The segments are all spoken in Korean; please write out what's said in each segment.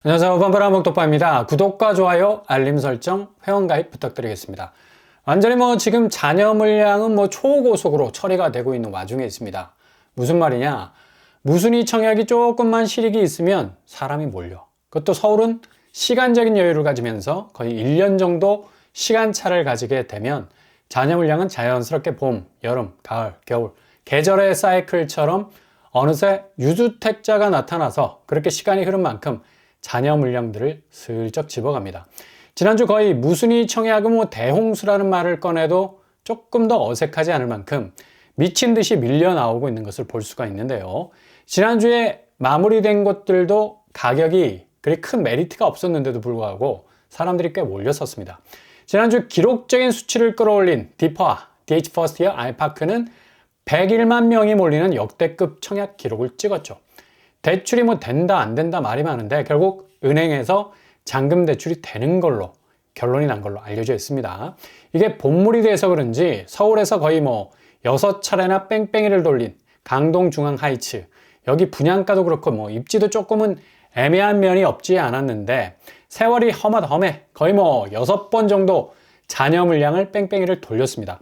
안녕하세요. 반바람 목독파입니다. 구독과 좋아요, 알림 설정, 회원가입 부탁드리겠습니다. 완전히 지금 잔여 물량은 초고속으로 처리가 되고 있는 와중에 있습니다. 무슨 말이냐? 무순위 청약이 조금만 실익이 있으면 사람이 몰려. 그것도 서울은 시간적인 여유를 가지면서 거의 1년 정도 시간차를 가지게 되면 잔여 물량은 자연스럽게 봄, 여름, 가을, 겨울 계절의 사이클처럼 어느새 유주택자가 나타나서 그렇게 시간이 흐른 만큼 잔여 물량들을 슬쩍 집어갑니다. 지난주 거의 무순위 청약은 대홍수라는 말을 꺼내도 조금 더 어색하지 않을 만큼 미친 듯이 밀려 나오고 있는 것을 볼 수가 있는데요. 지난주에 마무리된 것들도 가격이 그리 큰 메리트가 없었는데도 불구하고 사람들이 꽤 몰렸었습니다. 지난주 기록적인 수치를 끌어올린 디퍼와 DH 퍼스트이어 알파크는 101만 명이 몰리는 역대급 청약 기록을 찍었죠. 대출이 된다 안 된다 말이 많은데 결국 은행에서 잔금 대출이 되는 걸로 결론이 난 걸로 알려져 있습니다. 이게 본물이 돼서 그런지 서울에서 거의 6차례나 뺑뺑이를 돌린 강동 중앙 하이츠, 여기 분양가도 그렇고 입지도 조금은 애매한 면이 없지 않았는데 세월이 험해 거의 6번 정도 잔여 물량을 뺑뺑이를 돌렸습니다.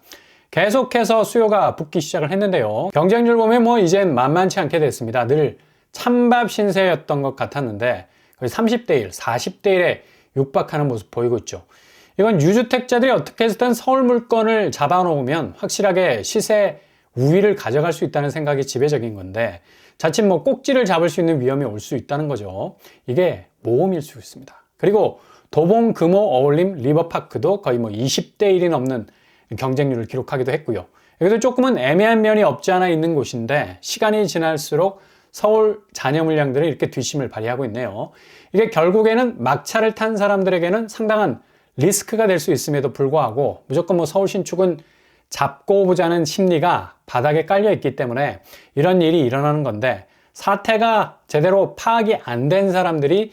계속해서 수요가 붙기 시작을 했는데요. 경쟁률 보면 이젠 만만치 않게 됐습니다. 늘 찬밥 신세였던 것 같았는데 거의 30대 1, 40대 1에 육박하는 모습 보이고 있죠. 이건 유주택자들이 어떻게 해서든 서울 물건을 잡아놓으면 확실하게 시세 우위를 가져갈 수 있다는 생각이 지배적인 건데 자칫 꼭지를 잡을 수 있는 위험이 올 수 있다는 거죠. 이게 모험일 수 있습니다. 그리고 도봉, 금호, 어울림, 리버파크도 거의 20대 1이 넘는 경쟁률을 기록하기도 했고요. 여기도 조금은 애매한 면이 없지 않아 있는 곳인데 시간이 지날수록 서울 잔여 물량들이 이렇게 뒷심을 발휘하고 있네요. 이게 결국에는 막차를 탄 사람들에게는 상당한 리스크가 될 수 있음에도 불구하고 무조건 서울 신축은 잡고 보자는 심리가 바닥에 깔려 있기 때문에 이런 일이 일어나는 건데 사태가 제대로 파악이 안 된 사람들이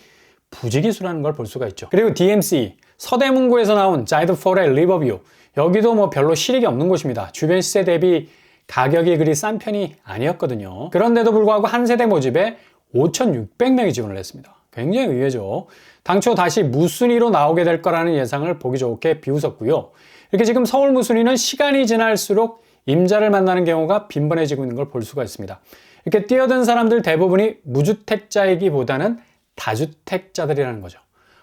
부지기수라는 걸 볼 수가 있죠. 그리고 DMC, 서대문구에서 나온 자이드폴의 리버뷰, 여기도 별로 실익이 없는 곳입니다. 주변 시세 대비 가격이 그리 싼 편이 아니었거든요. 그런데도 불구하고 한 세대 모집에 5,600명이 지원을 했습니다. 굉장히 의외죠. 당초 다시 무순위로 나오게 될 거라는 예상을 보기 좋게 비웃었고요. 이렇게 지금 서울 무순위는 시간이 지날수록 임자를 만나는 경우가 빈번해지고 있는 걸 볼 수가 있습니다. 이렇게 뛰어든 사람들 대부분이 무주택자이기보다는 다주택자들이라는 거죠.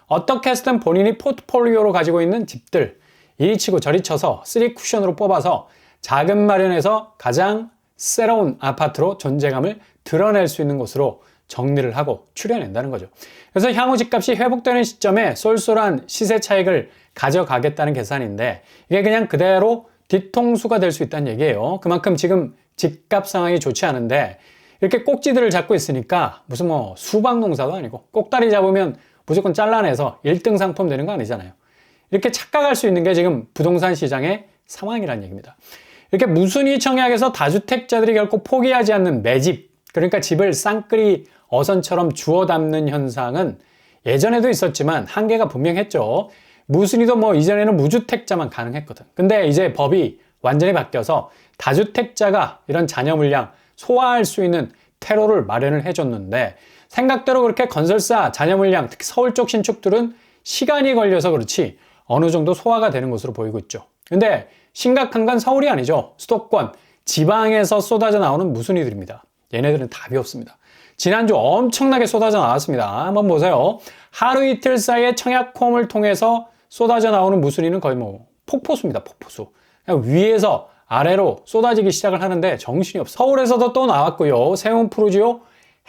어떻게 해서든 본인이 포트폴리오로 가지고 있는 집들 이리 치고 저리 쳐서 3쿠션으로 뽑아서 자금 마련해서 가장 새로운 아파트로 존재감을 드러낼 수 있는 곳으로 정리를 하고 추려낸다는 거죠. 그래서 향후 집값이 회복되는 시점에 쏠쏠한 시세 차익을 가져가겠다는 계산인데 이게 그냥 그대로 뒤통수가 될 수 있다는 얘기예요. 그만큼 지금 집값 상황이 좋지 않은데 이렇게 꼭지들을 잡고 있으니까 무슨 수박농사도 아니고 꼭다리 잡으면 무조건 잘라내서 1등 상품 되는 거 아니잖아요. 이렇게 착각할 수 있는 게 지금 부동산 시장의 상황이라는 얘기입니다. 이렇게 무순위 청약에서 다주택자들이 결코 포기하지 않는 매집, 그러니까 집을 쌍끌이 어선처럼 주워 담는 현상은 예전에도 있었지만 한계가 분명했죠. 무순위도 이전에는 무주택자만 가능했거든. 근데 이제 법이 완전히 바뀌어서 다주택자가 이런 잔여 물량 소화할 수 있는 퇴로를 마련을 해줬는데 생각대로 그렇게 건설사 잔여 물량, 특히 서울 쪽 신축들은 시간이 걸려서 그렇지 어느 정도 소화가 되는 것으로 보이고 있죠. 근데 심각한 건 서울이 아니죠. 수도권, 지방에서 쏟아져 나오는 무순위들입니다. 얘네들은 답이 없습니다. 지난주 엄청나게 쏟아져 나왔습니다. 한번 보세요. 하루 이틀 사이에 청약홈을 통해서 쏟아져 나오는 무순위는 거의 폭포수입니다. 폭포수. 그냥 위에서 아래로 쏟아지기 시작을 하는데 정신이 없어. 서울에서도 또 나왔고요. 세운 프루지오,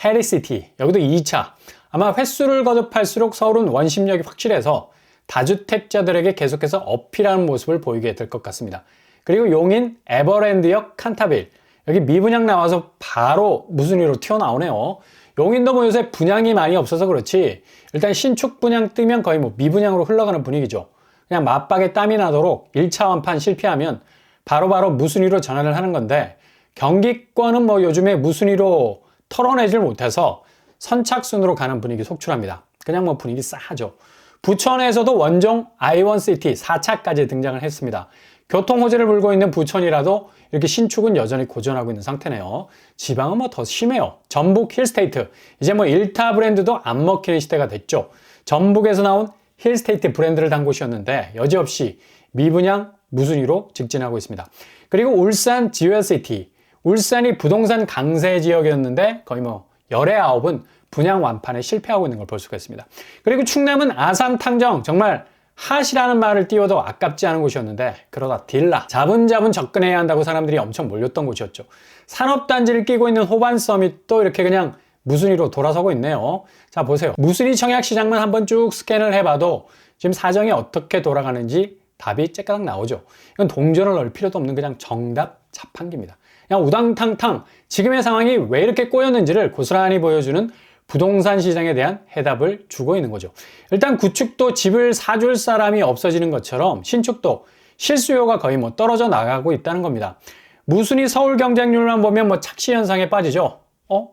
해리시티. 여기도 2차. 아마 횟수를 거듭할수록 서울은 원심력이 확실해서 다주택자들에게 계속해서 어필하는 모습을 보이게 될 것 같습니다. 그리고 용인 에버랜드역 칸타빌, 여기 미분양 나와서 바로 무순위로 튀어나오네요. 용인도 요새 분양이 많이 없어서 그렇지 일단 신축 분양 뜨면 거의 미분양으로 흘러가는 분위기죠. 그냥 맞박에 땀이 나도록 1차 완판 실패하면 바로바로 무순위로 전환을 하는 건데 경기권은 요즘에 무순위로 털어내질 못해서 선착순으로 가는 분위기 속출합니다. 그냥 분위기 싸하죠. 부천에서도 원종 I1시티 4차까지 등장을 했습니다. 교통 호재를 불고 있는 부천이라도 이렇게 신축은 여전히 고전하고 있는 상태네요. 지방은 뭐 더 심해요. 전북 힐스테이트. 이제 뭐 1타 브랜드도 안 먹히는 시대가 됐죠. 전북에서 나온 힐스테이트 브랜드를 단 곳이었는데 여지없이 미분양 무순위로 직진하고 있습니다. 그리고 울산 지오시티. 울산이 부동산 강세 지역이었는데 거의 뭐 열의 아홉은 분양 완판에 실패하고 있는 걸 볼 수가 있습니다. 그리고 충남은 아산 탕정. 정말 핫이라는 말을 띄워도 아깝지 않은 곳이었는데 그러다 딜라 자분자분 접근해야 한다고 사람들이 엄청 몰렸던 곳이었죠. 산업단지를 끼고 있는 호반 서밋도 이렇게 그냥 무순위로 돌아서고 있네요. 자 보세요. 무순위 청약 시장만 한번 쭉 스캔을 해봐도 지금 사정이 어떻게 돌아가는지 답이 째까닥 나오죠. 이건 동전을 넣을 필요도 없는 그냥 정답 자판기입니다. 그냥 우당탕탕 지금의 상황이 왜 이렇게 꼬였는지를 고스란히 보여주는 부동산 시장에 대한 해답을 주고 있는 거죠. 일단 구축도 집을 사줄 사람이 없어지는 것처럼 신축도 실수요가 거의 뭐 떨어져 나가고 있다는 겁니다. 무순위 서울 경쟁률만 보면 뭐 착시 현상에 빠지죠.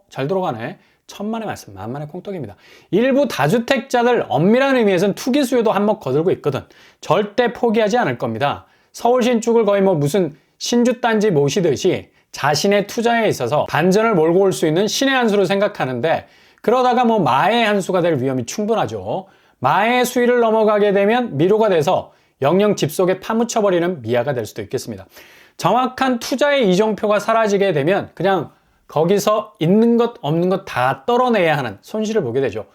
잘 돌아가네. 천만의 말씀, 만만의 콩떡입니다. 일부 다주택자들 엄밀한 의미에서는 투기 수요도 한몫 거들고 있거든. 절대 포기하지 않을 겁니다. 서울 신축을 거의 뭐 무슨 신주단지 모시듯이 자신의 투자에 있어서 반전을 몰고 올 수 있는 신의 한 수로 생각하는데 그러다가 뭐 마의 한 수가 될 위험이 충분하죠. 마의 수위를 넘어가게 되면 미로가 돼서 영영 집 속에 파묻혀버리는 미아가 될 수도 있겠습니다. 정확한 투자의 이정표가 사라지게 되면 그냥 거기서 있는 것 없는 것 다 떨어내야 하는 손실을 보게 되죠.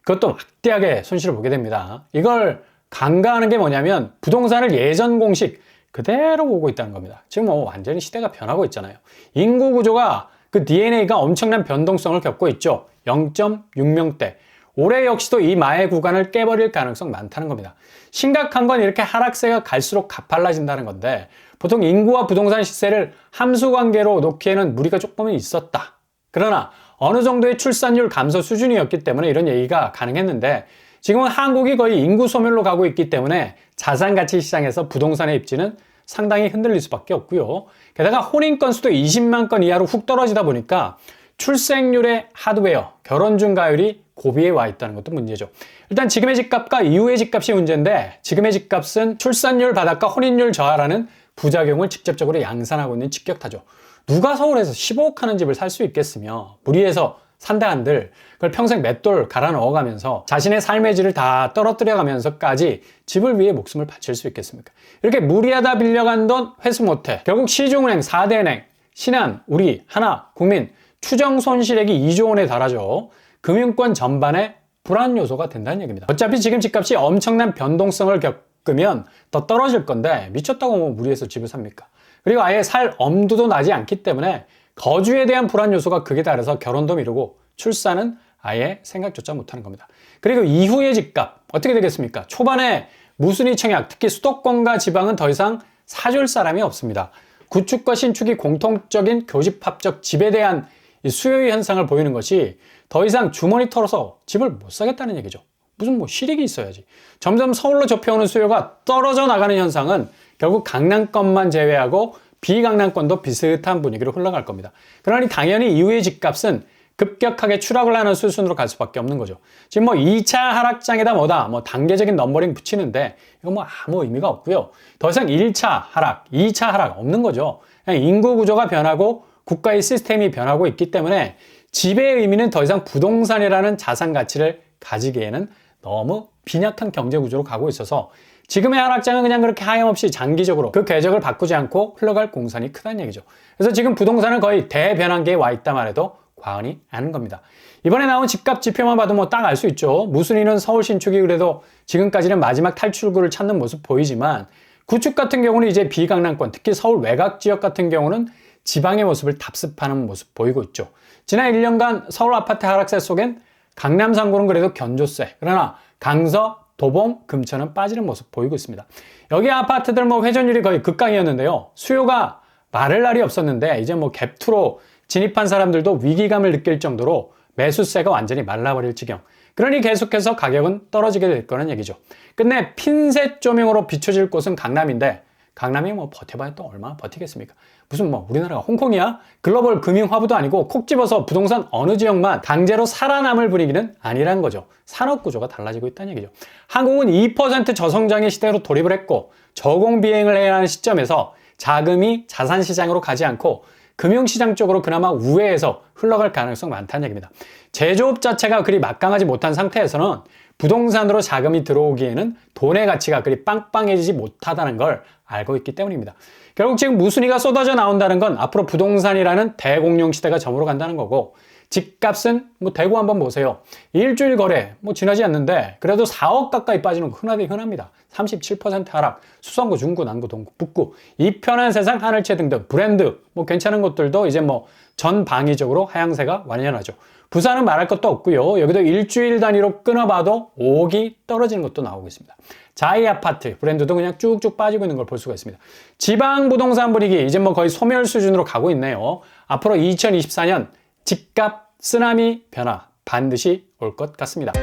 그것도 막대하게 손실을 보게 됩니다. 이걸 간과하는 게 뭐냐면 부동산을 예전 공식 그대로 보고 있다는 겁니다. 지금 뭐 완전히 시대가 변하고 있잖아요. 인구 구조가 그 DNA가 엄청난 변동성을 겪고 있죠. 0.6명대. 올해 역시도 이 마의 구간을 깨버릴 가능성 많다는 겁니다. 심각한 건 이렇게 하락세가 갈수록 가팔라진다는 건데 보통 인구와 부동산 시세를 함수관계로 놓기에는 무리가 조금은 있었다. 그러나 어느 정도의 출산율 감소 수준이었기 때문에 이런 얘기가 가능했는데 지금은 한국이 거의 인구 소멸로 가고 있기 때문에 자산가치 시장에서 부동산의 입지는 상당히 흔들릴 수밖에 없고요. 게다가 혼인 건수도 20만 건 이하로 훅 떨어지다 보니까 출생률의 하드웨어, 결혼 중 가율이 고비에 와 있다는 것도 문제죠. 일단 지금의 집값과 이후의 집값이 문제인데 지금의 집값은 출산율 바닥과 혼인율 저하라는 부작용을 직접적으로 양산하고 있는 직격타죠. 누가 서울에서 15억 하는 집을 살 수 있겠으며 무리해서 산다 한들 그걸 평생 맷돌 갈아 넣어가면서 자신의 삶의 질을 다 떨어뜨려가면서까지 집을 위해 목숨을 바칠 수 있겠습니까? 이렇게 무리하다 빌려간 돈 회수 못해 결국 시중은행, 4대은행, 신한, 우리, 하나, 국민 추정 손실액이 2조 원에 달하죠. 금융권 전반에 불안 요소가 된다는 얘기입니다. 어차피 지금 집값이 엄청난 변동성을 겪으면 더 떨어질 건데 미쳤다고 뭐 무리해서 집을 삽니까? 그리고 아예 살 엄두도 나지 않기 때문에 거주에 대한 불안 요소가 극에 달해서 결혼도 미루고 출산은 아예 생각조차 못하는 겁니다. 그리고 이후의 집값 어떻게 되겠습니까? 초반에 무순위 청약, 특히 수도권과 지방은 더 이상 사줄 사람이 없습니다. 구축과 신축이 공통적인 교집합적 집에 대한 이 수요의 현상을 보이는 것이 더 이상 주머니 털어서 집을 못 사겠다는 얘기죠. 무슨 뭐 실익이 있어야지. 점점 서울로 접혀오는 수요가 떨어져 나가는 현상은 결국 강남권만 제외하고 비강남권도 비슷한 분위기로 흘러갈 겁니다. 그러니 당연히 이후의 집값은 급격하게 추락을 하는 수순으로 갈 수밖에 없는 거죠. 지금 뭐 2차 하락장에다 뭐다 뭐 단계적인 넘버링 붙이는데 이거 뭐 아무 의미가 없고요. 더 이상 1차 하락, 2차 하락 없는 거죠. 그냥 인구 구조가 변하고 국가의 시스템이 변하고 있기 때문에 집의 의미는 더 이상 부동산이라는 자산 가치를 가지기에는 너무 빈약한 경제 구조로 가고 있어서 지금의 하락장은 그냥 그렇게 하염없이 장기적으로 그 궤적을 바꾸지 않고 흘러갈 공산이 크다는 얘기죠. 그래서 지금 부동산은 거의 대변환기에 와 있다 말해도 과언이 아닌 겁니다. 이번에 나온 집값 지표만 봐도 뭐 딱 알 수 있죠. 무순위는 서울 신축이 그래도 지금까지는 마지막 탈출구를 찾는 모습 보이지만 구축 같은 경우는 이제 비강남권, 특히 서울 외곽 지역 같은 경우는 지방의 모습을 답습하는 모습 보이고 있죠. 지난 1년간 서울 아파트 하락세 속엔 강남 3구는 그래도 견조세, 그러나 강서, 도봉, 금천은 빠지는 모습 보이고 있습니다. 여기 아파트들 뭐 회전율이 거의 극강이었는데요. 수요가 마를 날이 없었는데 이제 뭐 갭투로 진입한 사람들도 위기감을 느낄 정도로 매수세가 완전히 말라버릴 지경. 그러니 계속해서 가격은 떨어지게 될 거는 얘기죠. 끝내 핀셋 조명으로 비춰질 곳은 강남인데 강남이 뭐 버텨봐야 또 얼마나 버티겠습니까? 무슨 뭐 우리나라가 홍콩이야? 글로벌 금융 화부도 아니고 콕 집어서 부동산 어느 지역만 강제로 살아남을 분위기는 아니란 거죠. 산업 구조가 달라지고 있다는 얘기죠. 한국은 2% 저성장의 시대로 돌입을 했고 저공 비행을 해야 하는 시점에서 자금이 자산시장으로 가지 않고 금융시장 쪽으로 그나마 우회해서 흘러갈 가능성이 많다는 얘기입니다. 제조업 자체가 그리 막강하지 못한 상태에서는 부동산으로 자금이 들어오기에는 돈의 가치가 그리 빵빵해지지 못하다는 걸 알고 있기 때문입니다. 결국 지금 무순위가 쏟아져 나온다는 건 앞으로 부동산이라는 대공룡 시대가 저물어 간다는 거고, 집값은 뭐 대구 한번 보세요. 일주일 거래 뭐 지나지 않는데 그래도 4억 가까이 빠지는 거 흔합니다. 37% 하락, 수성구, 중구, 남구, 동구, 북구, 이 편한 세상, 하늘채 등등 브랜드 뭐 괜찮은 것들도 이제 뭐 전방위적으로 하향세가 완연하죠. 부산은 말할 것도 없고요. 여기도 일주일 단위로 끊어봐도 5억이 떨어지는 것도 나오고 있습니다. 자이 아파트 브랜드도 그냥 쭉쭉 빠지고 있는 걸 볼 수가 있습니다. 지방 부동산 분위기 이제 뭐 거의 소멸 수준으로 가고 있네요. 앞으로 2024년 집값 쓰나미 변화 반드시 올 것 같습니다.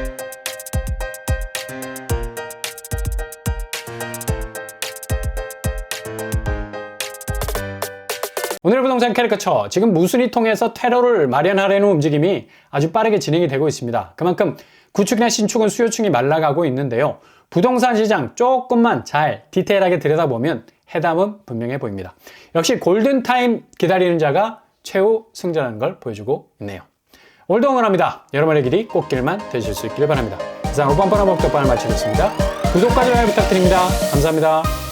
오늘 부동산 캐리커처, 지금 무순위 통해서 테러를 마련하려는 움직임이 아주 빠르게 진행이 되고 있습니다. 그만큼 구축이나 신축은 수요층이 말라가고 있는데요. 부동산 시장 조금만 잘 디테일하게 들여다보면 해답은 분명해 보입니다. 역시 골든타임 기다리는 자가 최후 승자라는 걸 보여주고 있네요. 오늘도 응원합니다. 여러분의 길이 꽃길만 되실 수 있기를 바랍니다. 이상 올뻔뻔한 법덕반을 마치겠습니다. 구독과 좋아요 부탁드립니다. 감사합니다.